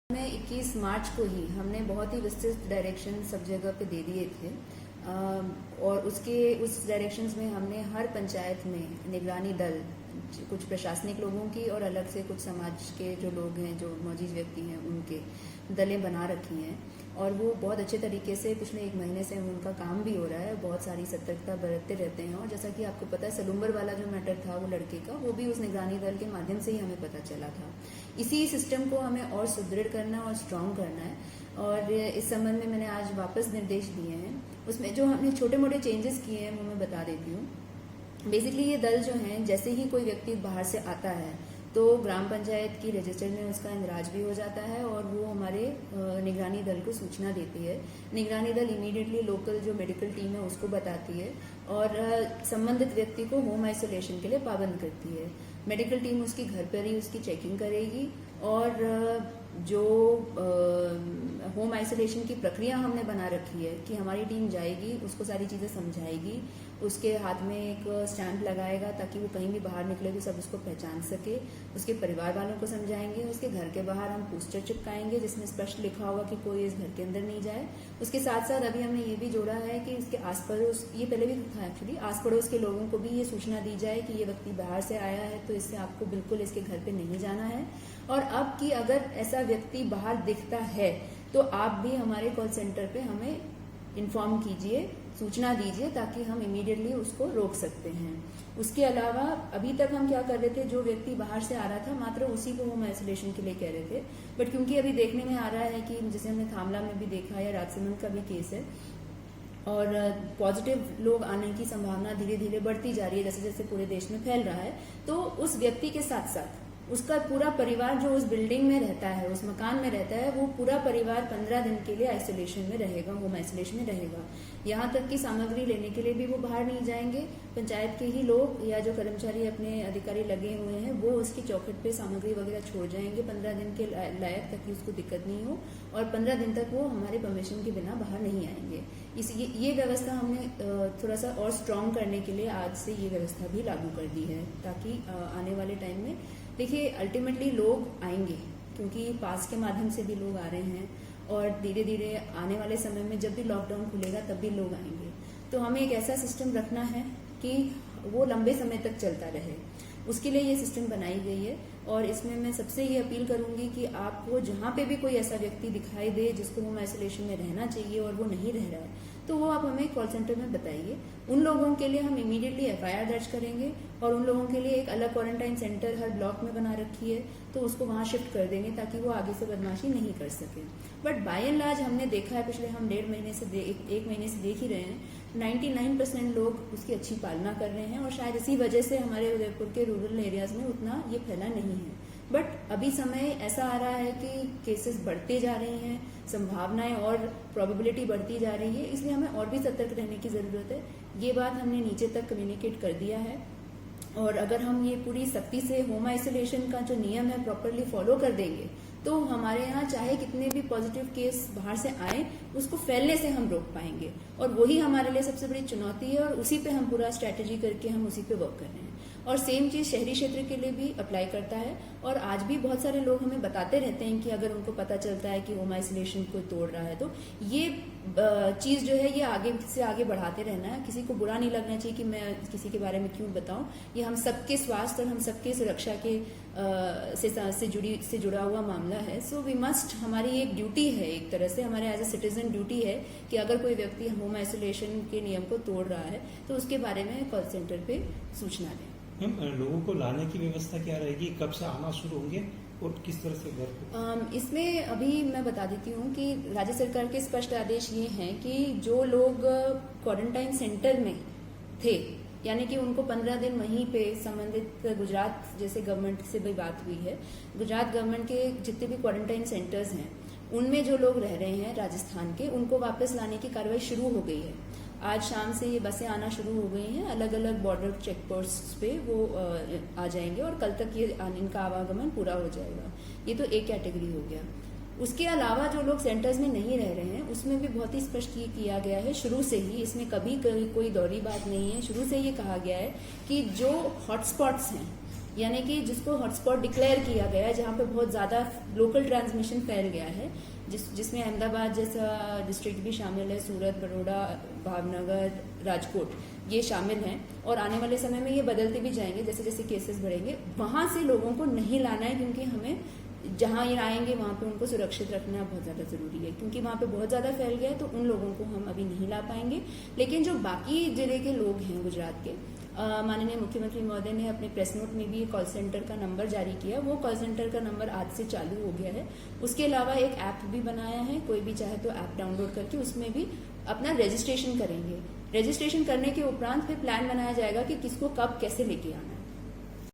में 21 मार्च को ही हमने बहुत ही विस्तृत डायरेक्शन सब जगह पे दे दिए थे और उस डायरेक्शंस में हमने हर पंचायत में निगरानी दल, कुछ प्रशासनिक लोगों की और अलग से कुछ समाज के जो लोग हैं, जो मौजूद व्यक्ति हैं, उनके दलें बना रखी हैं और वो बहुत अच्छे तरीके से पिछले 1 महीने से उनका काम भी हो रहा है। बहुत सारी सतर्कता बरतते रहते हैं और जैसा कि आपको पता है, सलूम्बर वाला जो मैटर था वो लड़के का, वो भी उस निगरानी दल के माध्यम से ही हमें पता चला था। इसी सिस्टम को हमें और सुदृढ़ करना और स्ट्रांग करना है और इस संबंध में मैंने आज वापस निर्देश दिए हैं। उसमें जो हमने छोटे मोटे चेंजेस किए हैं वो मैं बता देती हूँ। बेसिकली ये दल जो हैं, जैसे ही कोई व्यक्ति बाहर से आता है तो ग्राम पंचायत की रजिस्टर में उसका इंदराज भी हो जाता है और वो हमारे निगरानी दल को सूचना देती है। निगरानी दल इमीडिएटली लोकल जो मेडिकल टीम है उसको बताती है और संबंधित व्यक्ति को होम आइसोलेशन के लिए पाबंद करती है। मेडिकल टीम उसकी घर पर ही उसकी चेकिंग करेगी और जो होम आइसोलेशन की प्रक्रिया हमने बना रखी है कि हमारी टीम जाएगी, उसको सारी चीज़ें समझाएगी, उसके हाथ में एक स्टैंप लगाएगा ताकि वो कहीं भी बाहर निकले तो सब उसको पहचान सके, उसके परिवार वालों को समझाएंगे, उसके घर के बाहर हम पोस्टर चिपकाएंगे जिसमें स्पष्ट लिखा होगा कि कोई इस घर के अंदर नहीं जाए। उसके साथ साथ अभी हमने ये भी जोड़ा है कि इसके आस पड़ोस, ये पहले भी था एक्चुअली, आस पड़ोस के लोगों को भी ये सूचना दी जाए कि ये व्यक्ति बाहर से आया है तो इससे आपको बिल्कुल इसके घर पे नहीं जाना है। और अब कि अगर ऐसा व्यक्ति बाहर दिखता है तो आप भी हमारे कॉल सेंटर पे हमें इन्फॉर्म कीजिए, सूचना दीजिए ताकि हम इमीडिएटली उसको रोक सकते हैं। उसके अलावा अभी तक हम क्या कर रहे थे, जो व्यक्ति बाहर से आ रहा था मात्र उसी को होम आइसोलेशन के लिए कह रहे थे, बट क्योंकि अभी देखने में आ रहा है कि जैसे हमने थामला में भी देखा या राजसमंद का भी केस है और पॉजिटिव लोग आने की संभावना धीरे धीरे बढ़ती जा रही है जैसे जैसे पूरे देश में फैल रहा है, तो उस व्यक्ति के साथ साथ उसका पूरा परिवार जो उस बिल्डिंग में रहता है, उस मकान में रहता है, वो पूरा परिवार 15 दिन के लिए आइसोलेशन में रहेगा, होम आइसोलेशन में रहेगा। यहाँ तक कि सामग्री लेने के लिए भी वो बाहर नहीं जाएंगे। पंचायत के ही लोग या जो कर्मचारी अपने अधिकारी लगे हुए हैं वो उसकी चौखट पे सामग्री वगैरह छोड़ जाएंगे 15 दिन के लायक, ताकि उसको दिक्कत नहीं हो और 15 दिन तक वो हमारे परमिशन के बिना बाहर नहीं आएंगे। ये व्यवस्था हमने थोड़ा सा और स्ट्रांग करने के लिए आज से ये व्यवस्था भी लागू कर दी है ताकि आने वाले टाइम में, देखिए अल्टीमेटली लोग आएंगे क्योंकि पास के माध्यम से भी लोग आ रहे हैं और धीरे धीरे आने वाले समय में जब भी लॉकडाउन खुलेगा तब भी लोग आएंगे। तो हमें एक ऐसा सिस्टम रखना है कि वो लंबे समय तक चलता रहे, उसके लिए ये सिस्टम बनाई गई है। और इसमें मैं सबसे ये अपील करूंगी कि आपको जहां पे भी कोई ऐसा व्यक्ति दिखाई दे जिसको होम आइसोलेशन में रहना चाहिए और वो नहीं रह रहा है, तो वो आप हमें कॉल सेंटर में बताइए। उन लोगों के लिए हम इमीडिएटली एफआईआर दर्ज करेंगे और उन लोगों के लिए एक अलग क्वारंटाइन सेंटर हर ब्लॉक में बना रखी है तो उसको वहां शिफ्ट कर देंगे ताकि वो आगे से बदमाशी नहीं कर सके। बट बाय एंड लार्ज हमने देखा है, पिछले हम 1.5 महीने से 1 महीने से देख ही रहे हैं, 99% लोग उसकी अच्छी पालना कर रहे हैं और शायद इसी वजह से हमारे उदयपुर के रूरल एरियाज में उतना ये फैला नहीं है। बट अभी समय ऐसा आ रहा है कि केसेस बढ़ते जा रही हैं, संभावनाएं और प्रोबेबिलिटी बढ़ती जा रही है, इसलिए हमें और भी सतर्क रहने की जरूरत है। ये बात हमने नीचे तक कम्युनिकेट कर दिया है और अगर हम ये पूरी सख्ती से होम आइसोलेशन का जो नियम है प्रॉपरली फॉलो कर देंगे तो हमारे यहाँ चाहे कितने भी पॉजिटिव केस बाहर से आए उसको फैलने से हम रोक पाएंगे और वही हमारे लिए सबसे बड़ी चुनौती है और उसी पे हम पूरा स्ट्रैटेजी करके हम उसी पे वर्क कर रहे हैं। और सेम चीज शहरी क्षेत्र के लिए भी अप्लाई करता है और आज भी बहुत सारे लोग हमें बताते रहते हैं कि अगर उनको पता चलता है कि होम आइसोलेशन को तोड़ रहा है तो ये चीज जो है ये आगे से आगे बढ़ाते रहना है। किसी को बुरा नहीं लगना चाहिए कि मैं किसी के बारे में क्यों बताऊं, ये हम सबके स्वास्थ्य और हम सबके सुरक्षा के से जुड़ा हुआ मामला है। सो वी मस्ट, हमारी एक ड्यूटी है, एक तरह से हमारे एज ए सिटीजन ड्यूटी है कि अगर कोई व्यक्ति होम आइसोलेशन के नियम को तोड़ रहा है तो उसके बारे में कॉल सेंटर पे सूचना दें। लोगों को लाने की व्यवस्था क्या रहेगी, कब से आना शुरू होंगे और किस तरह से घर पे? इसमें अभी मैं बता देती हूँ कि राज्य सरकार के स्पष्ट आदेश ये हैं कि जो लोग क्वारंटाइन सेंटर में थे, यानी कि उनको 15 दिन वहीं पे संबंधित गुजरात जैसे गवर्नमेंट से भी बात हुई है, गुजरात गवर्नमेंट के जितने भी क्वारंटाइन सेंटर्स हैं उनमें जो लोग रह रहे हैं राजस्थान के, उनको वापस लाने की कार्रवाई शुरू हो गई है। आज शाम से ये बसें आना शुरू हो गई हैं, अलग अलग बॉर्डर चेक पोस्ट पे वो आ जाएंगे और कल तक ये इनका आवागमन पूरा हो जाएगा। ये तो एक कैटेगरी हो गया। उसके अलावा जो लोग सेंटर्स में नहीं रह रहे हैं उसमें भी बहुत ही स्पष्ट ये किया गया है शुरू से ही, इसमें कभी कोई दोहरी बात नहीं है। शुरू से ये कहा गया है कि जो हॉटस्पॉट्स हैं यानी कि जिसको हॉटस्पॉट डिक्लेयर किया गया है, जहाँ पे बहुत ज़्यादा लोकल ट्रांसमिशन फैल गया है, जिसमें अहमदाबाद जैसा डिस्ट्रिक्ट भी शामिल है, सूरत, बड़ौदा, भावनगर, राजकोट ये शामिल हैं, और आने वाले समय में ये बदलते भी जाएंगे जैसे जैसे केसेस बढ़ेंगे। वहाँ से लोगों को नहीं लाना है, क्योंकि हमें जहाँ ये आएंगे वहाँ पे उनको सुरक्षित रखना बहुत ज़्यादा ज़रूरी है, क्योंकि वहाँ पे बहुत ज़्यादा फैल गया है, तो उन लोगों को हम अभी नहीं ला पाएंगे। लेकिन जो बाकी जिले के लोग हैं गुजरात के, माननीय मुख्यमंत्री महोदय ने अपने प्रेस नोट में भी कॉल सेंटर का नंबर जारी किया। वो कॉल सेंटर का नंबर आज से चालू हो गया है। उसके अलावा एक ऐप भी बनाया है, कोई भी चाहे तो ऐप डाउनलोड करके उसमें भी अपना रजिस्ट्रेशन करेंगे। रजिस्ट्रेशन करने के उपरांत फिर प्लान बनाया जाएगा कि किसको कब कैसे लेके आना है।